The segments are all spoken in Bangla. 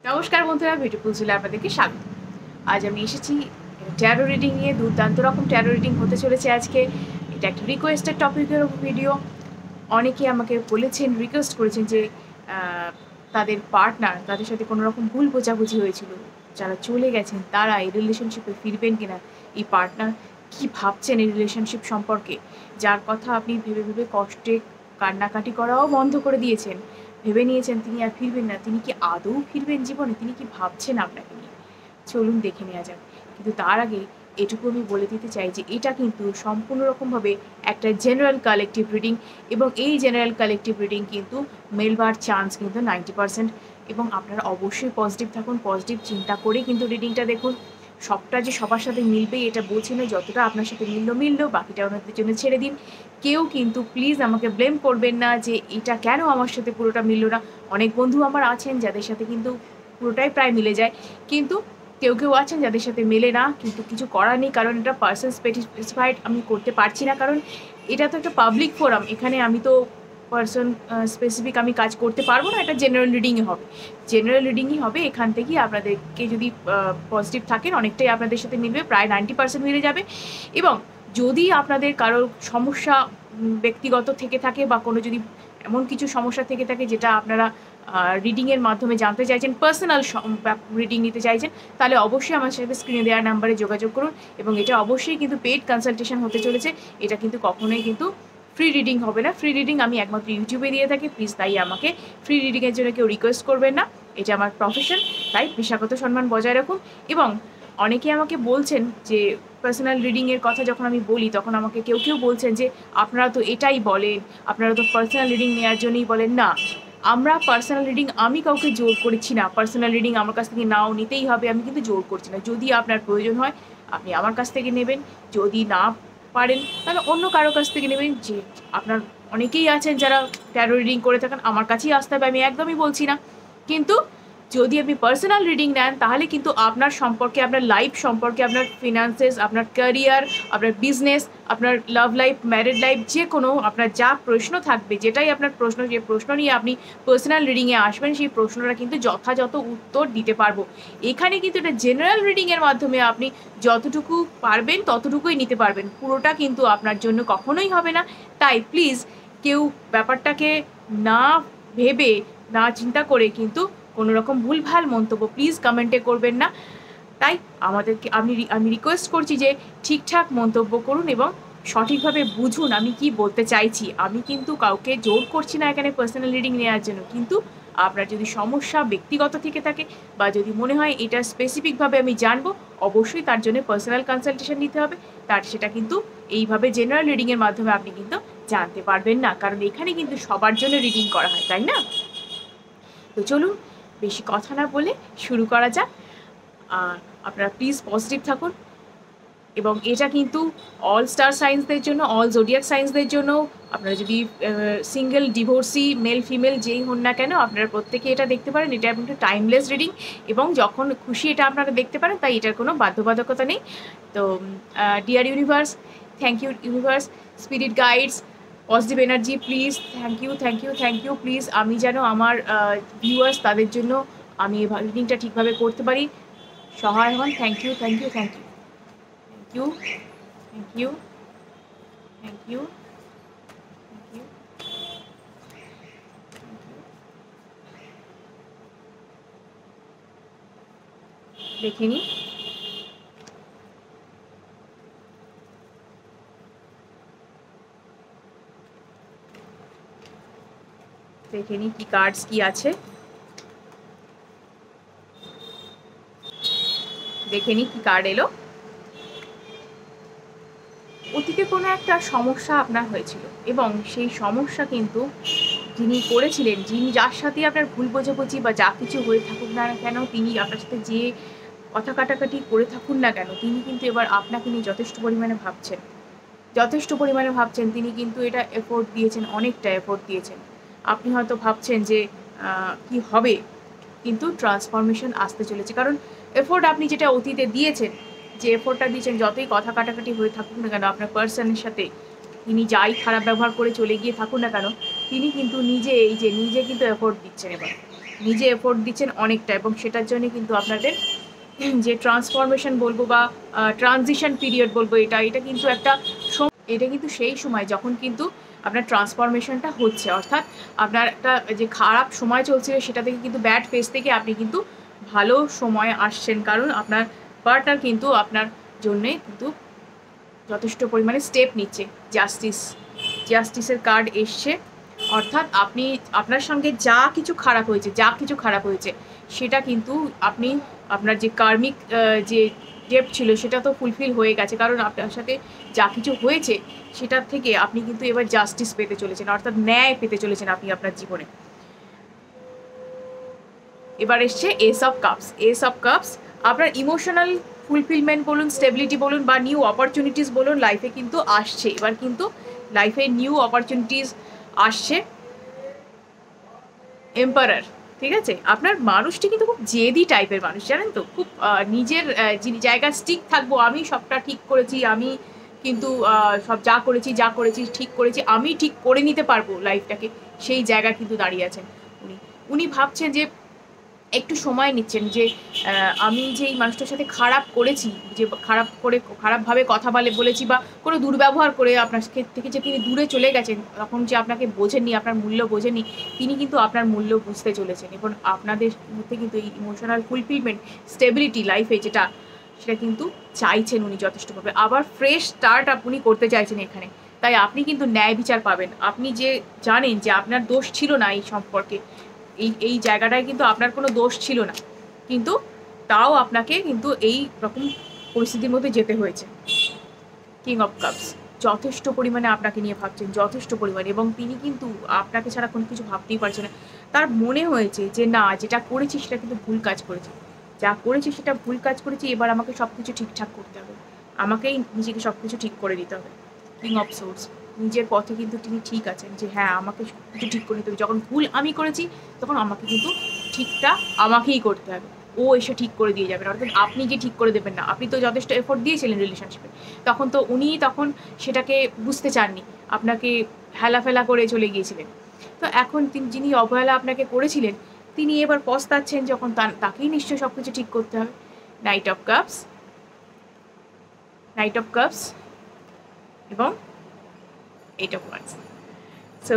নমস্কার বন্ধুরা, বিউটিফুল জুলে আপনাদেরকে স্বাগত। আজ আমি এসেছি ট্যারো রিডিং নিয়ে। দুর্দান্ত রকম ট্যারো রিডিং হতে চলেছে আজকে। এটা একটা রিকোয়েস্টেড টপিকের ভিডিও। অনেকে আমাকে বলেছেন, রিকোয়েস্ট করেছেন যে তাদের পার্টনার, তাদের সাথে কোনো রকম ভুল বোঝাবুঝি হয়েছিল, যারা চলে গেছেন তারা এই রিলেশনশিপে ফিরবেন কিনা, এই পার্টনার কী ভাবছেন এই রিলেশনশিপ সম্পর্কে, যার কথা আপনি ভেবে ভেবে কষ্টে কান্নাকাটি করাও বন্ধ করে দিয়েছেন, ভেবে নিয়েছেন তিনি আর ফিরবেন না, তিনি কি আদৌ ফিরবেন জীবনে, তিনি কি ভাবছেন আপনাকে নিয়ে। চলুন দেখে নেওয়া যাক। কিন্তু তার আগে এটুকু আমি বলে দিতে চাই যে এটা কিন্তু সম্পূর্ণ রকমভাবে একটা জেনারেল কালেকটিভ রিডিং, এবং এই জেনারেল কালেকটিভ রিডিং কিন্তু মেলবার চান্স কিন্তু 90%। এবং আপনারা অবশ্যই পজিটিভ থাকুন, পজিটিভ চিন্তা করে কিন্তু রিডিংটা দেখুন। সবটা যে সবার সাথে মিলবে এটা বলছি না, যতটা আপনার সাথে মিললো বাকিটা ওনাদের জন্য ছেড়ে দিন। কেউ কিন্তু প্লিজ আমাকে ব্লেম করবেন না যে এটা কেন আমার সাথে পুরোটা মিললো না। অনেক বন্ধু আমার আছেন যাদের সাথে কিন্তু পুরোটাই প্রায় মিলে যায়, কিন্তু কেউ আছেন যাদের সাথে মেলে না, কিন্তু কিছু করার নেই, কারণ এটা পার্সন স্পেসিফাইড আমি করতে পারছি না, কারণ এটা তো একটা পাবলিক ফোরাম। এখানে আমি তো পার্সন স্পেসিফিক আমি কাজ করতে পারবো না। এটা জেনারেল রিডিংই হবে। এখান থেকেই আপনাদেরকে যদি পজিটিভ থাকেন অনেকটাই আপনাদের সাথে মিলবে, প্রায় 90% মিলে যাবে। এবং যদি আপনাদের কারোর সমস্যা ব্যক্তিগত থেকে থাকে, বা কোনো যদি এমন কিছু সমস্যা থেকে থাকে যেটা আপনারা রিডিংয়ের মাধ্যমে জানতে চাইছেন, পার্সোনাল রিডিং নিতে চাইছেন, তাহলে অবশ্যই আমার সাথে স্ক্রিনে দেওয়া নাম্বারে যোগাযোগ করুন। এবং এটা অবশ্যই কিন্তু পেড কনসালটেশন হতে চলেছে। এটা কিন্তু কখনোই কিন্তু ফ্রি রিডিং হবে না। ফ্রি রিডিং আমি একমাত্র ইউটিউবে দিয়ে থাকি, প্লিজ তাই আমাকে ফ্রি রিডিংয়ের জন্য কেউ রিকোয়েস্ট করবেন না। এটা আমার প্রফেশন, তাই পেশাগত সম্মান বজায় রাখুন। এবং অনেকে আমাকে বলছেন যে পার্সোনাল রিডিংয়ের কথা যখন আমি বলি, তখন আমাকে কেউ বলছেন যে আপনারা তো এটাই বলেন, আপনারা তো পার্সোনাল রিডিং নেওয়ার জন্যই বলেন। না, আমরা পার্সোনাল রিডিং, আমি কাউকে জোর করেছি না পার্সোনাল রিডিং আমার কাছ থেকে নাও নিতেই হবে, আমি কিন্তু জোর করছি না। যদি আপনার প্রয়োজন হয় আপনি আমার কাছ থেকে নেবেন, যদি না পারেন তাহলে অন্য কারো কাছ থেকে নেবেন। যে আপনার অনেকেই আছেন যারা ট্যারো রিডিং করে থাকেন, আমার কাছেই আসতে হবে আমি একদমই বলছি না। কিন্তু যদি আপনি পার্সোনাল রিডিং নেন তাহলে কিন্তু আপনার সম্পর্কে, আপনার লাইফ সম্পর্কে, আপনার ফিনান্সেস, আপনার ক্যারিয়ার, আপনার বিজনেস, আপনার লাভ লাইফ, ম্যারিড লাইফ, যে কোনো আপনার যা প্রশ্ন থাকবে, যেটাই আপনার প্রশ্ন, যে প্রশ্ন নিয়ে আপনি পার্সোনাল রিডিংয়ে আসবেন, সেই প্রশ্নটা কিন্তু যথাযথ উত্তর দিতে পারবো। এখানে কিন্তু এটা জেনারেল রিডিংয়ের মাধ্যমে আপনি যতটুকু পারবেন ততটুকুই নিতে পারবেন, পুরোটা কিন্তু আপনার জন্য কখনোই হবে না। তাই প্লিজ কেউ ব্যাপারটাকে না ভেবে, না চিন্তা করে কিন্তু কোনো রকম ভুলভাল মন্তব্য প্লিজ কমেন্টে করবেন না। তাই আমাদেরকে আমি রিকোয়েস্ট করছি যে ঠিকঠাক মন্তব্য করুন এবং সঠিকভাবে বুঝুন আমি কি বলতে চাইছি। আমি কিন্তু কাউকে জোর করছি না এখানে পার্সোনাল রিডিং নেওয়ার জন্য, কিন্তু আপনার যদি সমস্যা ব্যক্তিগত থেকে থাকে, বা যদি মনে হয় এটা স্পেসিফিকভাবে আমি জানবো, অবশ্যই তার জন্য পার্সোনাল কনসালটেশন নিতে হবে। সেটা কিন্তু এইভাবে জেনারেল রিডিংয়ের মাধ্যমে আপনি কিন্তু জানতে পারবেন না, কারণ এখানে কিন্তু সবার জন্য রিডিং করা হয়, তাই না? তো চলুন বেশি কথা না বলে শুরু করা যাক। আপনারা প্লিজ পজিটিভ থাকুন। এবং এটা কিন্তু অল স্টার সাইন্সদের জন্য, অল জোডিয়াক সাইন্সদের জন্য। আপনারা যদি সিঙ্গেল, ডিভোর্সি, মেল ফিমেল যেই হন না কেন, আপনারা প্রত্যেকে এটা দেখতে পারেন। এটা একটা টাইমলেস রিডিং, এবং যখন খুশি এটা আপনারা দেখতে পারেন, তাই এটার কোনো বাধ্যবাধকতা নেই। তো dear universe, thank you universe, spirit guides, positive energy, please thank you please. আমি যেন আমার ভিউয়ার্স, তাদের জন্য আমি এই রিডিংটা ঠিকভাবে করতে পারি, সহায় হন। Thank you. দেখে নিই কি কার্ডস কি আছে, দেখে নিই কি কার্ড এলো। অতীতে কোনো একটা সমস্যা আপনার হয়েছিল, এবং সেই সমস্যা কিন্তু যিনি করেছিলেন, যার সাথে আপনার ভুল বোঝাবুঝি বা যা কিছু হয়ে থাকুক না কেন, তিনি আপনার সাথে যে কথা কাটাকাটি করে থাকুন না কেন, তিনি কিন্তু এবার আপনাকে নিয়ে যথেষ্ট পরিমাণে ভাবছেন। তিনি কিন্তু এটা এফোর্ট দিয়েছেন, অনেকটা এফোর্ট দিয়েছেন। আপনি হয়তো ভাবছেন যে কি হবে, কিন্তু ট্রান্সফরমেশন আসতে চলেছে, কারণ এফোর্ট আপনি যেটা অতীতে দিয়েছেন, যে এফোর্টটা দিয়েছেন, যতই কথা কাটাকাটি হয়ে থাকুক না কেন আপনার পার্সনের সাথে, তিনি যাই খারাপ ব্যবহার করে চলে গিয়ে থাকুন না কেন, তিনি কিন্তু নিজে কিন্তু এফোর্ট দিচ্ছেন এবার। নিজে এফোর্ট দিচ্ছেন অনেকটা, এবং সেটার জন্য কিন্তু আপনাদের যে ট্রান্সফরমেশন বলবো বা ট্রানজিশন পিরিয়ড বলবো, এটা কিন্তু এটা কিন্তু সেই সময় যখন কিন্তু আপনার ট্রান্সফরমেশনটা হচ্ছে, অর্থাৎ আপনার একটা যে খারাপ সময় চলছিল সেটা থেকে কিন্তু ব্যাড ফেজ থেকে আপনি কিন্তু ভালো সময় আসছেন, কারণ আপনার পার্টনার কিন্তু আপনার জন্যে কিন্তু যথেষ্ট পরিমাণে স্টেপ নিচ্ছে। জাস্টিসের কার্ড এসছে, অর্থাৎ আপনার সঙ্গে যা কিছু খারাপ হয়েছে সেটা কিন্তু আপনার যে কার্মিক যে ডেপ্ট ছিল সেটা তো ফুলফিল হয়ে গেছে, কারণ আপনার সাথে যা কিছু হয়েছে সেটার থেকে আপনি কিন্তু এবার জাস্টিস পেতে চলেছেন, অর্থাৎ ন্যায় পেতে চলেছেন আপনি আপনার জীবনে। এবার এসছে এস অফ কাপস। আপনার ইমোশনাল ফুলফিলমেন্ট বলুন, স্টেবিলিটি বলুন বা নিউ অপরচুনিটিস বলুন, লাইফে কিন্তু আসছে। এবার কিন্তু লাইফে নিউ অপরচুনিটিস আসছে। এম্পারার, ঠিক আছে? আপনার মানুষটি কিন্তু খুব জেদি টাইপের মানুষ, জানেন তো, খুব নিজের জায়গায় স্টিক থাকবো, আমি সবটা ঠিক করেছি, আমি কিন্তু সব যা করেছি ঠিক করেছি, আমি ঠিক করে নিতে পারবো লাইফটাকে, সেই জায়গায় কিন্তু দাঁড়িয়ে আছেন উনি ভাবছেন যে একটু সময় নিচ্ছেন যে আমি যে এই মানুষটার সাথে খারাপ করেছি, যে খারাপভাবে কথা বলেছি বা কোনো দুর্ব্যবহার করে আপনার থেকে যে তিনি দূরে চলে গেছেন, তখন যে আপনাকে বোঝেননি, আপনার মূল্য বোঝেননি, তিনি কিন্তু আপনার মূল্য বুঝতে চলেছেন, এবং আপনাদের মধ্যে কিন্তু এই ইমোশনাল ফুলফিলমেন্ট, স্টেবিলিটি লাইফে সেটা কিন্তু চাইছেন উনি যথেষ্টভাবে। আবার ফ্রেশ স্টার্ট আপনি করতে চাইছেন এখানে, তাই আপনি কিন্তু ন্যায় বিচার পাবেন। আপনি যে জানেন যে আপনার দোষ ছিল না এই সম্পর্কে, এই জায়গাটায় কিন্তু আপনার কোনো দোষ ছিল না, কিন্তু তাও আপনাকে কিন্তু এই রকম পরিস্থিতির মধ্যে যেতে হয়েছে। কিং অফ কাপস যথেষ্ট পরিমাণে আপনাকে নিয়ে ভাবছেন, যথেষ্ট পরিমাণে, এবং তিনি কিন্তু আপনাকে ছাড়া কোনো কিছু ভাবতেই পারছেন না। তার মনে হয়েছে যে না, যেটা করেছি সেটা কিন্তু ভুল কাজ করেছি, এবার আমাকে সব কিছু ঠিকঠাক করতে হবে, আমাকেই নিজেকে সব কিছু ঠিক করে দিতে হবে। কিং অফ সোর্স, নিজের পথে কিন্তু তিনি ঠিক আছেন যে হ্যাঁ, আমাকে সব কিছু ঠিক করে দিতে হবে, যখন ভুল আমি করেছি তখন আমাকে কিন্তু ঠিকটা আমাকেই করতে হবে, ও এসে ঠিক করে দিয়ে যাবেন, অর্থাৎ আপনি যে ঠিক করে দেবেন না, আপনি তো যথেষ্ট এফোর্ট দিয়েছিলেন রিলেশনশিপে, তখন তো উনি সেটাকে বুঝতে চাননি, আপনাকে হেলাফেলা করে চলে গিয়েছিলেন। তো এখন যিনি অবহেলা আপনাকে করেছিলেন, তিনি এবার পস্তাচ্ছেন, যখন তাকেই নিশ্চয়ই সব কিছু ঠিক করতে হবে। নাইট অফ কাপস এবং এইট অফ ওয়ান্স। সো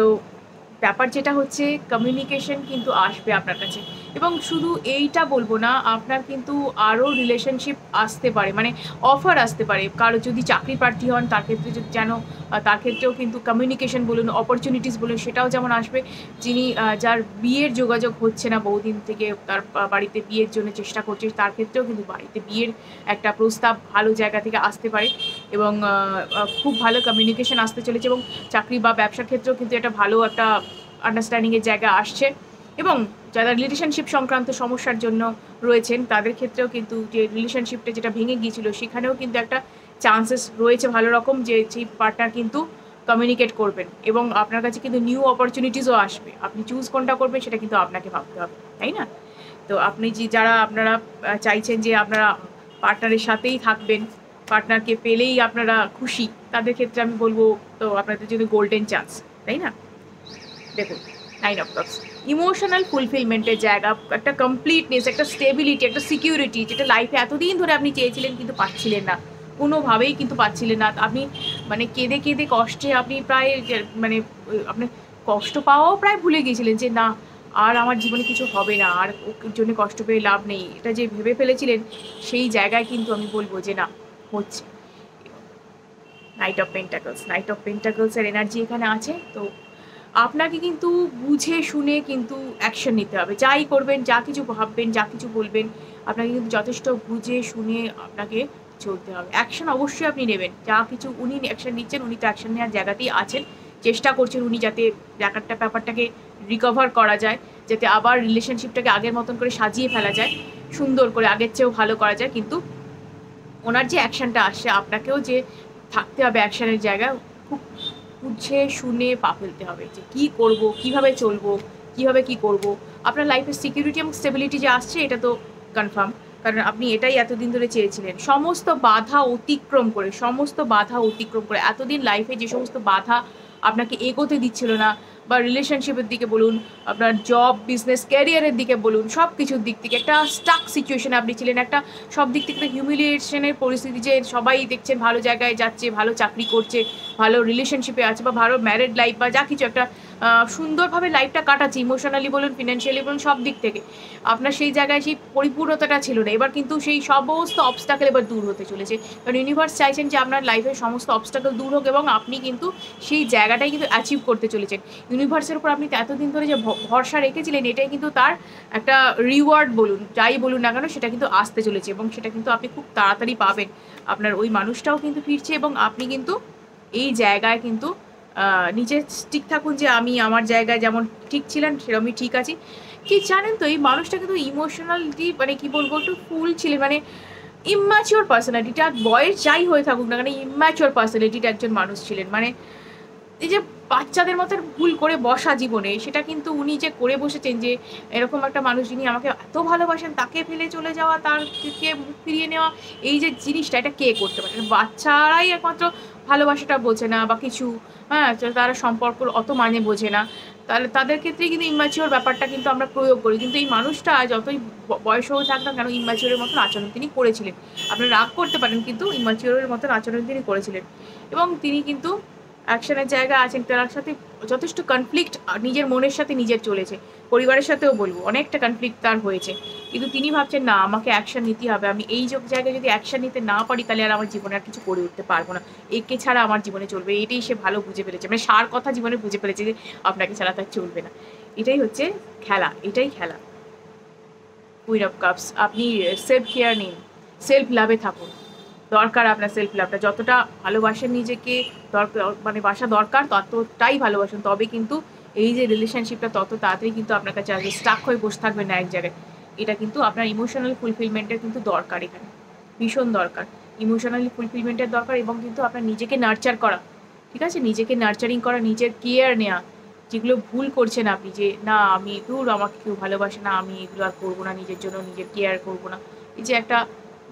ব্যাপার যেটা হচ্ছে, কমিউনিকেশন কিন্তু আসবে আপনার কাছে, এবং শুধু এইটা বলবো না, আপনার কিন্তু আরও রিলেশনশিপ আসতে পারে, মানে অফার আসতে পারে। কারো যদি চাকরি প্রার্থী হন, তার ক্ষেত্রে তার ক্ষেত্রেও কিন্তু কমিউনিকেশন বলুন, অপরচুনিটিস বলুন, সেটাও যেমন আসবে। যার বিয়ের যোগাযোগ হচ্ছে না বহুদিন থেকে, তার বাড়িতে বিয়ের জন্য চেষ্টা করছে, তার ক্ষেত্রেও কিন্তু বাড়িতে বিয়ের একটা প্রস্তাব ভালো জায়গা থেকে আসতে পারে, এবং খুব ভালো কমিউনিকেশন আসতে চলেছে, এবং চাকরি বা ব্যবসার ক্ষেত্রেও কিন্তু একটা ভালো একটা আন্ডারস্ট্যান্ডিংয়ের জায়গা আসছে। এবং যারা রিলেশনশিপ সংক্রান্ত সমস্যার জন্য রয়েছেন, তাদের ক্ষেত্রেও কিন্তু যে রিলেশনশিপটা যেটা ভেঙে গিয়েছিল, সেখানেও কিন্তু একটা চান্সেস রয়েছে ভালো রকম, যে সেই পার্টনার কিন্তু কমিউনিকেট করবেন, এবং আপনার কাছে কিন্তু নিউ অপরচুনিটিসও আসবে। আপনি চুজ কোনটা করবেন সেটা কিন্তু আপনাকে ভাবতে হবে, তাই না? তো আপনি আপনারা চাইছেন যে আপনারা পার্টনারের সাথেই থাকবেন, পার্টনারকে পেলেই আপনারা খুশি, তাদের ক্ষেত্রে আমি বলবো তো আপনাদের জন্য গোল্ডেন চান্স, তাই না? দেখুন, নাইন অফ কাপস ইমোশনাল ফুলফিলমেন্টের জায়গা, একটা কমপ্লিটনেস, একটা স্টেবিলিটি, একটা সিকিউরিটি, যেটা লাইফে এতদিন ধরে আপনি চেয়েছিলেন কিন্তু পাচ্ছিলেন না, কোনোভাবেই কিন্তু পাচ্ছিলেন না। আপনি মানে কেঁদে কেঁদে কষ্টে আপনি প্রায় মানে আপনি কষ্ট পাওয়াও প্রায় ভুলে গিয়েছিলেন, যে না, আর আমার জীবনে কিছু হবে না, আর ওর জন্য কষ্ট পেয়ে লাভ নেই, এটা যে ভেবে ফেলেছিলেন, সেই জায়গায় কিন্তু আমি বলবো যে না, হচ্ছে। নাইট অফ পেন্টাকলসের এনার্জি এখানে আছে। তো আপনাকে কিন্তু বুঝে শুনে কিন্তু অ্যাকশন নিতে হবে, যাই করবেন, যা কিছু ভাববেন, যা কিছু বলবেন, আপনাকে কিন্তু যথেষ্ট বুঝে শুনে আপনাকে চলতে হবে। অ্যাকশন অবশ্যই আপনি নেবেন, যা কিছু উনি অ্যাকশন নিচ্ছেন, উনি তো অ্যাকশন নেওয়ার জায়গাতেই আছেন, চেষ্টা করছেন উনি যাতে ব্যাপারটাকে রিকভার করা যায়, যাতে আবার রিলেশনশিপটাকে আগের মতন করে সাজিয়ে ফেলা যায়, সুন্দর করে, আগের চেয়েও ভালো করা যায়। কিন্তু ওনার যে অ্যাকশনটা আসছে, আপনাকেও যে থাকতে হবে অ্যাকশনের জায়গায়, খুব বুঝে শুনে পা ফেলতে হবে, যে কী করবো, কীভাবে চলবো, কীভাবে কী করবো। আপনার লাইফের সিকিউরিটি এবং স্টেবিলিটি যে আসছে, এটা তো কনফার্ম, কারণ আপনি এটাই এতদিন ধরে চেয়েছিলেন। সমস্ত বাধা অতিক্রম করে, এতদিন লাইফে যে সমস্ত বাধা আপনাকে এগোতে দিচ্ছিল না, বা রিলেশনশিপের দিকে বলুন, আপনার জব, বিজনেস, ক্যারিয়ারের দিকে বলুন, সব কিছুর দিক থেকে একটা স্টাক সিচুয়েশনে আপনি ছিলেন, একটা সব দিক থেকে একটা হিউমিলিয়েশনের পরিস্থিতি, যে সবাই দেখছেন ভালো জায়গায় যাচ্ছে, ভালো চাকরি করছে, ভালো রিলেশনশিপে আছে, বা ভালো ম্যারেড লাইফ বা যা কিছু একটা সুন্দরভাবে লাইফটা কাটাচ্ছে, ইমোশনালি বলুন, ফিনান্সিয়ালি বলুন, সব দিক থেকে আপনার সেই জায়গায় সেই পরিপূর্ণতাটা ছিল না। এবার কিন্তু সেই সমস্ত অবস্টাকেল এবার দূর হতে চলেছে, কারণ ইউনিভার্স চাইছেন যে আপনার লাইফের সমস্ত অবস্টাকেল দূর হোক এবং আপনি কিন্তু সেই জায়গাটাই কিন্তু অ্যাচিভ করতে চলেছেন। ইউনিভার্সের উপর আপনি এতদিন ধরে যে ভরসা রেখেছিলেন, এটাই কিন্তু তার একটা রিওয়ার্ড বলুন, যাই বলুন না কেন, সেটা কিন্তু আসতে চলেছে এবং সেটা কিন্তু আপনি খুব তাড়াতাড়ি পাবেন। আপনার ওই মানুষটাও কিন্তু ফিরছে এবং আপনি কিন্তু এই জায়গায় কিন্তু নিজে ঠিক থাকুন যে আমি আমার জায়গায় যেমন ঠিক ছিলেন সেরকমই ঠিক আছি। কি জানেন তো, এই মানুষটা কিন্তু ইমোশনালিটি মানে কি বলবো, একটু ফুল ছিলেন, মানে ইম্যাচিওর পার্সোনালিটিটা, বয়স যাই হয়ে থাকুক না কেন, ইম্যাচিওর পার্সোনালিটিটা একজন মানুষ ছিলেন। মানে এই যে বাচ্চাদের মতো ভুল করে বসা জীবনে, সেটা কিন্তু উনি যে করে বসেছেন, যে এরকম একটা মানুষ যিনি আমাকে এত ভালোবাসেন তাকে ফেলে চলে যাওয়া, তার থেকে মুখ ফিরিয়ে নেওয়া, এই যে জিনিসটা, এটা কে করতে পারে? বাচ্চারাই একমাত্র ভালোবাসাটা বোঝে না বা কিছু, হ্যাঁ, তারা সম্পর্ক অত মানে বোঝে না, তাহলে তাদের ক্ষেত্রে কিন্তু ইম্যাচিওর ব্যাপারটা কিন্তু আমরা প্রয়োগ করি। কিন্তু এই মানুষটা যতই বয়স হয়ে থাক না কেন, ইম্যাচিওরের মতন আচরণ তিনি করেছিলেন। আপনারা রাগ করতে পারেন, কিন্তু ইম্যাচিওরের মতন আচরণ তিনি করেছিলেন এবং তিনি কিন্তু অ্যাকশনের জায়গায় আছেন, তার সাথে যথেষ্ট কনফ্লিক্ট নিজের মনের সাথে নিজের চলেছে, পরিবারের সাথেও বলবো অনেকটা কনফ্লিক্ট তার হয়েছে, কিন্তু তিনি ভাবছেন না, আমাকে অ্যাকশন নিতে হবে, আমি এই জায়গায় যদি অ্যাকশন নিতে না পারি তাহলে আর আমার জীবনে আর কিছু করে উঠতে পারবো না, একে ছাড়া আমার জীবনে চলবে, এটাই সে ভালো বুঝে ফেলেছে, মানে সার কথা জীবনে বুঝে ফেলেছে যে আপনাকে ছাড়া তার চলবে না। এটাই হচ্ছে খেলা, এটাই খেলা। কুইন অফ কাপস, আপনি সেলফ কেয়ার নিন, সেলফ লাভে থাকুন, দরকার আপনার সেলফ লাভটা, যতটা ভালোবাসেন নিজেকে দরকার, মানে বাসা দরকার ততটাই ভালোবাসুন, তবে কিন্তু এই যে রিলেশনশিপটা তত তাড়াতাড়ি কিন্তু আপনার কাছে আসবে, স্টাক হয়ে বসে থাকবেন না এক জায়গায়। এটা কিন্তু আপনার ইমোশনাল ফুলফিলমেন্টের কিন্তু দরকার, এখানে ভীষণ দরকার, ইমোশনালি ফুলফিলমেন্টের দরকার, এবং কিন্তু আপনার নিজেকে নার্চার করা, ঠিক আছে, নিজেকে নার্চারিং করা, নিজের কেয়ার নেওয়া, যেগুলো ভুল করছেন আপনি, যে না আমি দূর, আমাকে কেউ ভালোবাসে না, আমি এগুলো আর করবো না, নিজের জন্য নিজের কেয়ার করবো না, এই যে একটা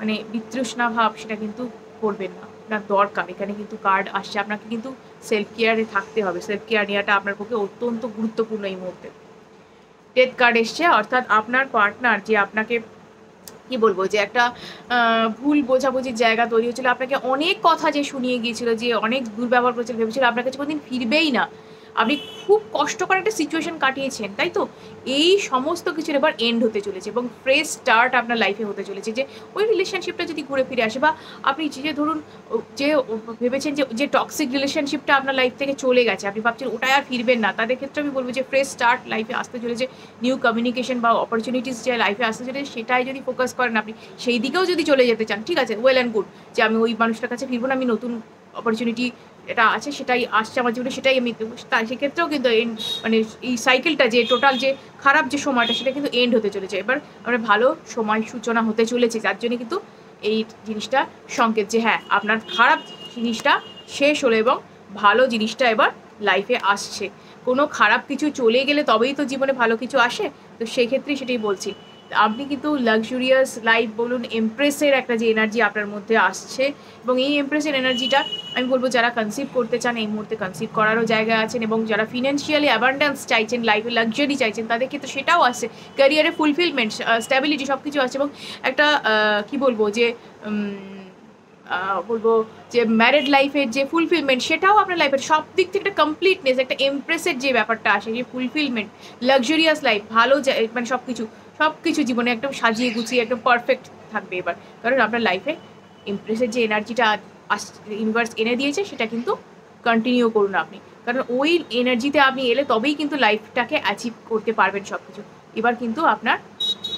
মানে বিতৃষ্ণা ভাব, সেটা কিন্তু করবেন না, আপনার দরকার। এখানে কিন্তু কার্ড আসছে, আপনাকে কিন্তু সেলফ কেয়ারে থাকতে হবে, সেলফ কেয়ার নেওয়াটা আপনার পক্ষে অত্যন্ত গুরুত্বপূর্ণ এই মুহূর্তে। ডেথ কার্ড এসছে, অর্থাৎ আপনার পার্টনার যে আপনাকে কি বলবো, যে একটা ভুল বোঝাবুঝির জায়গা তৈরি হচ্ছিল, আপনাকে অনেক কথা যে শুনিয়ে গিয়েছিল, যে অনেক দুর্ব্যবহার করেছিল, ভেবেছিল আপনার কাছে কোনোদিন ফিরবেই না, আপনি খুব কষ্টকর একটা সিচুয়েশন কাটিয়েছেন, তাই তো? এই সমস্ত কিছুর এবার এন্ড হতে চলেছে এবং ফ্রেশ স্টার্ট আপনার লাইফে হতে চলেছে, যে ওই রিলেশনশিপটা যদি ঘুরে ফিরে আসে, বা আপনি যে ধরুন যে ভেবেছেন যে টক্সিক রিলেশনশিপটা আপনার লাইফ থেকে চলে গেছে, আপনি ভাবছেন ওটাই আর ফিরবেন না, তাদের ক্ষেত্রে আমি বলবো যে ফ্রেশ স্টার্ট লাইফে আসতে চলেছে, নিউ কমিউনিকেশন বা অপরচুনিটিস যে লাইফে আসতে চলেছে, সেটাই যদি ফোকাস করেন আপনি, সেই দিকেও যদি চলে যেতে চান, ঠিক আছে, ওয়েল অ্যান্ড গুড, যে আমি ওই মানুষটার কাছে ফিরবো না, আমি নতুন অপরচুনিটি এটা আছে সেটাই আসছে আমার জীবনে, সেটাই আমি দেবো, তাই সেক্ষেত্রেও কিন্তু মানে এই সাইকেলটা, যে টোটাল যে খারাপ যে সময়টা, সেটা কিন্তু এন্ড হতে চলেছে, এবার আমরা ভালো সময় সূচনা হতে চলেছে, যার জন্য কিন্তু এই জিনিসটা সংকেত, যে হ্যাঁ আপনার খারাপ জিনিসটা শেষ হলো এবং ভালো জিনিসটা এবার লাইফে আসছে। কোনো খারাপ কিছু চলে গেলে তবেই তো জীবনে ভালো কিছু আসে, তো সেই ক্ষেত্রেই সেটাই বলছি, আপনি কিন্তু লাক্সুরিয়াস লাইফ বলুন, এমপ্রেসের একটা যে এনার্জি আপনার মধ্যে আসছে, এবং এই এমপ্রেসের এনার্জিটা আমি বলবো যারা কনসিভ করতে চান এই মুহূর্তে কনসিভ করারও জায়গা আছেন, এবং যারা ফিনান্সিয়ালি অ্যাবান্ডেন্স চাইছেন, লাইফে লাক্সারি চাইছেন, তাদের ক্ষেত্রে সেটাও আসছে, ক্যারিয়ারে ফুলফিলমেন্ট, স্ট্যাবিলিটি, সব কিছু আছে, এবং একটা কি বলবো যে বলবো যে ম্যারিড লাইফের যে ফুলফিলমেন্ট, সেটাও আপনার লাইফের সব দিক থেকে একটা কমপ্লিটনেস, একটা এমপ্রেসের যে ব্যাপারটা আসে, যে ফুলফিলমেন্ট, লাক্সারিয়াস লাইফ, ভালো মানে সব কিছু জীবনে একদম সাজিয়ে গুছিয়ে একদম পারফেক্ট থাকবে এবার, কারণ আপনার লাইফে ইমপ্রেসের যে এনার্জিটা ইউনিভার্স এনে দিয়েছে, সেটা কিন্তু কন্টিনিউ করুন আপনি, কারণ ওই এনার্জিতে আপনি এলে তবেই কিন্তু লাইফটাকে অ্যাচিভ করতে পারবেন সব কিছু। এবার কিন্তু আপনার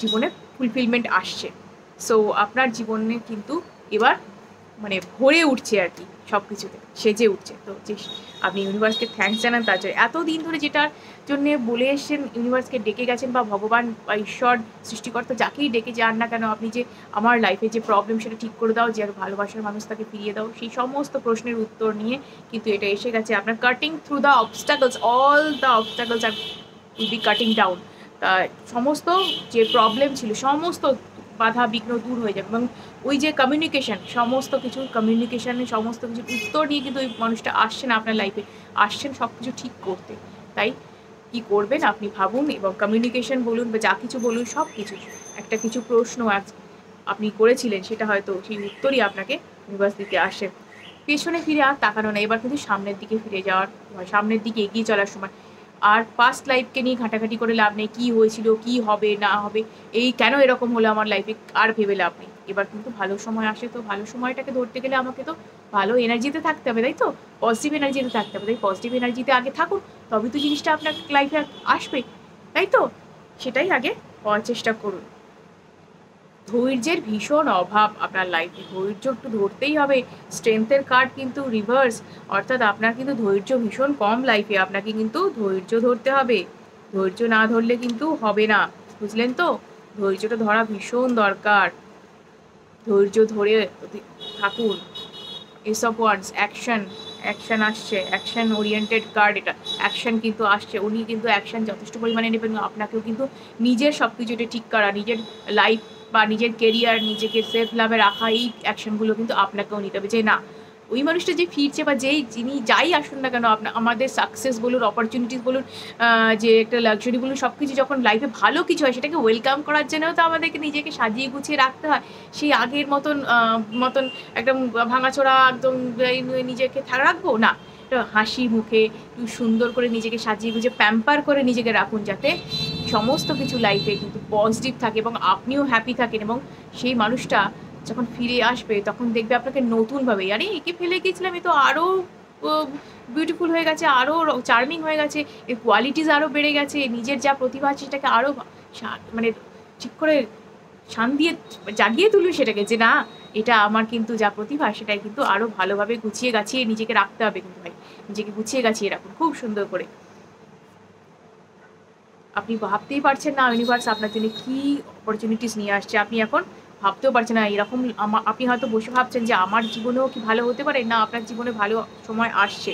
জীবনে ফুলফিলমেন্ট আসছে, সো আপনার জীবনে কিন্তু এবার মানে ভরে উঠছে আর কি, সব কিছুতে সেজে উঠছে, তো যে আপনি ইউনিভার্সকে থ্যাঙ্কস জানান তার জন্য, এতদিন ধরে যেটার জন্যে বলে এসছেন, ইউনিভার্সকে ডেকে গেছেন, বা ভগবান বা ঈশ্বর সৃষ্টিকর্তা যাকেই ডেকে যান না কেন আপনি, যে আমার লাইফে যে প্রবলেম সেটা ঠিক করে দাও, যে আর ভালোবাসার মানুষ তাকে ফিরিয়ে দাও, সেই সমস্ত প্রশ্নের উত্তর নিয়ে কিন্তু এটা এসে গেছে আপনার, cutting through the obstacles, all the obstacles আর উইল বি কাটিং ডাউন, তা সমস্ত যে প্রবলেম ছিল সমস্ত বাধা বিঘ্ন দূর হয়ে যাবে, এবং ওই যে কমিউনিকেশান, সমস্ত কিছু কমিউনিকেশানে সমস্ত কিছুর উত্তর নিয়ে কিন্তু ওই মানুষটা আসছেন আপনার লাইফে, আসছেন সব কিছু ঠিক করতে, তাই কি করবেন আপনি ভাবুন, এবং কমিউনিকেশন বলুন বা যা কিছু বলুন সব কিছু, একটা কিছু প্রশ্ন আপনি করেছিলেন সেটা হয়তো সেই উত্তরই আপনাকে ইউনিভার্স দিতে আসে। পেছনে ফিরে আর তাকানো না, এবার কিন্তু সামনের দিকে ফিরে যাওয়ার, সামনের দিকে এগিয়ে চলার সময়। আর পাস্ট লাইফকে নিয়ে ঘাটাঘাটি করে লাভ নেই, কী হয়েছিল, কী হবে না হবে, এই কেন এরকম হলো আমার লাইফে, আর ভেবে লাভ নেই। এবার কিন্তু ভালো সময় আসে, তো ভালো সময়টাকে ধরতে গেলে আমাকে তো ভালো এনার্জিতে থাকতে হবে, তাই তো? পজিটিভ এনার্জিতে থাকতে হবে, তাই পজিটিভ এনার্জিতে আগে থাকুন, তবে তো জিনিসটা আপনার লাইফে আসবে, তাই তো? সেটাই আগে হওয়ার চেষ্টা করুন। ধৈর্যের ভীষণ অভাব আপনার লাইফে, ধৈর্য একটু ধরতেই হবে। স্ট্রেংথের কার্ড কিন্তু রিভার্স, অর্থাৎ আপনার কিন্তু ধৈর্য ভীষণ কম লাইফে, আপনাকে কিন্তু ধৈর্য ধরতে হবে। ধৈর্য না ধরলে কিন্তু হবে না, বুঝলেন তো? ধৈর্যটা ধরা ভীষণ দরকার, ধৈর্য ধরে থাকুন। এসব ওয়ার্ডস অ্যাকশন, অ্যাকশন আসছে, অ্যাকশন ওরিয়েন্টেড কার্ড এটা, অ্যাকশন কিন্তু আসছে, উনি কিন্তু অ্যাকশন যথেষ্ট পরিমাণে নেবেন। আপনাকেও কিন্তু নিজের সব কিছু এটা ঠিক করা, নিজের লাইফ বা নিজের কেরিয়ার, নিজেকে সেলফ লাভে রাখা, এই অ্যাকশনগুলো কিন্তু আপনাকেও নিতে হবে। যে না, ওই মানুষটা যে ফিরছে বা যেই যিনি যাই আসুন না কেন, আমাদের সাকসেস বলুন, অপরচুনিটিস বলুন, যে একটা লাক্সারি বলুন, সব কিছু যখন লাইফে ভালো কিছু হয় সেটাকে ওয়েলকাম করার জন্যও তো আমাদেরকে নিজেকে সাজিয়ে গুছিয়ে রাখতে হয়। সেই আগের মতন একদম ভাঙাচোরা একদম নিজেকে রাখবো না, হাসি মুখে সুন্দর করে নিজেকে সাজিয়ে গুছিয়ে প্যাম্পার করে নিজেকে রাখুন, যাতে সমস্ত কিছু লাইফে কিন্তু পজিটিভ থাকে এবং আপনিও হ্যাপি থাকেন। এবং সেই মানুষটা যখন ফিরে আসবে তখন দেখবে আপনাকে নতুনভাবে, আরে একে ফেলে গিয়েছিলাম, এ তো আরও বিউটিফুল হয়ে গেছে, আরও চার্মিং হয়ে গেছে, এর কোয়ালিটিস আরও বেড়ে গেছে, নিজের যা প্রতিভা আছে সেটাকে আরও মানে ঠিক করে শান দিয়ে জাগিয়ে তুলবে সেটাকে, যে না, এটা আমার কিন্তু যা প্রতিভা সেটাই কিন্তু আরও ভালোভাবে গুছিয়ে গাছিয়ে নিজেকে রাখতে হবে। কিন্তু ভাই নিজেকে গুছিয়ে গাছিয়ে রাখুন খুব সুন্দর করে। আপনি ভাবতেই পারছেন না ইউনিভার্স আপনার জন্য কী অপরচুনিটিস নিয়ে আসছে, আপনি এখন ভাবতেও পারছেন না এরকম। আপনি হয়তো বসে ভাবছেন যে আমার জীবনেও কি ভালো হতে পারে, না, আপনার জীবনে ভালো সময় আসছে।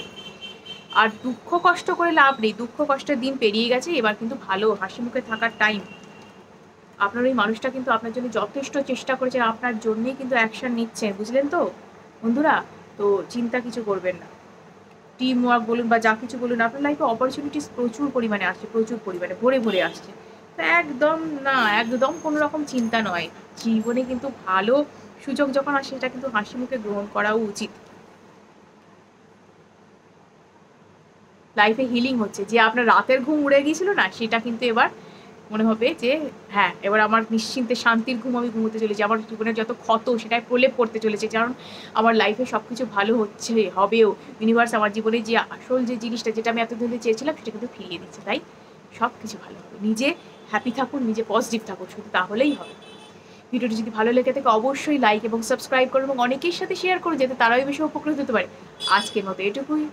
আর দুঃখ কষ্ট করে লাভ নেই, দুঃখ কষ্টের দিন পেরিয়ে গেছে, এবার কিন্তু ভালো হাসি মুখে থাকার টাইম। আপনার ওই মানুষটা কিন্তু আপনার জন্য যথেষ্ট চেষ্টা করেছেন, আপনার জন্যেই কিন্তু অ্যাকশন নিচ্ছেন, বুঝলেন তো বন্ধুরা? তো চিন্তা কিছু করবেন না। টিম ওয়ার্ক বলুন বা যা কিছু বলুন, আপনার লাইফে অপরচুনিটিস প্রচুর পরিমাণে আসছে, প্রচুর পরিমাণে ভরে ভরে আসছে। তো একদম না, একদম কোনো রকম চিন্তা নয়। জীবনে কিন্তু ভালো সুযোগ যখন আসে সেটা কিন্তু হাসি মুখে গ্রহণ করাও উচিত। লাইফে হিলিং হচ্ছে, যে আপনার রাতের ঘুম উড়ে গিয়েছিল না, সেটা কিন্তু এবার মনে হবে যে হ্যাঁ, এবার আমার নিশ্চিন্তে শান্তির ঘুম আমি ঘুমোতে চলেছি, আমার জীবনের যত ক্ষত সেটাই প্রলেপ পড়তে চলেছে, কারণ আমার লাইফে সব কিছু ভালো হচ্ছে, হবেও। ইউনিভার্স আমার জীবনে যে আসল যে জিনিসটা, যেটা আমি এতদিন ধরে চেয়েছিলাম, সেটা কিন্তু ফিরিয়ে দিচ্ছে। তাই সব কিছু ভালো হবে, নিজে হ্যাপি থাকুন, নিজে পজিটিভ থাকুন, শুধু তাহলেই হবে। ভিডিওটি যদি ভালো লেগে থাকে অবশ্যই লাইক এবং সাবস্ক্রাইব করুন এবং অনেকের সাথে শেয়ার করুন, যাতে তারাই বেশি উপকৃত হতে পারে। আজকের মতো এটুকুই।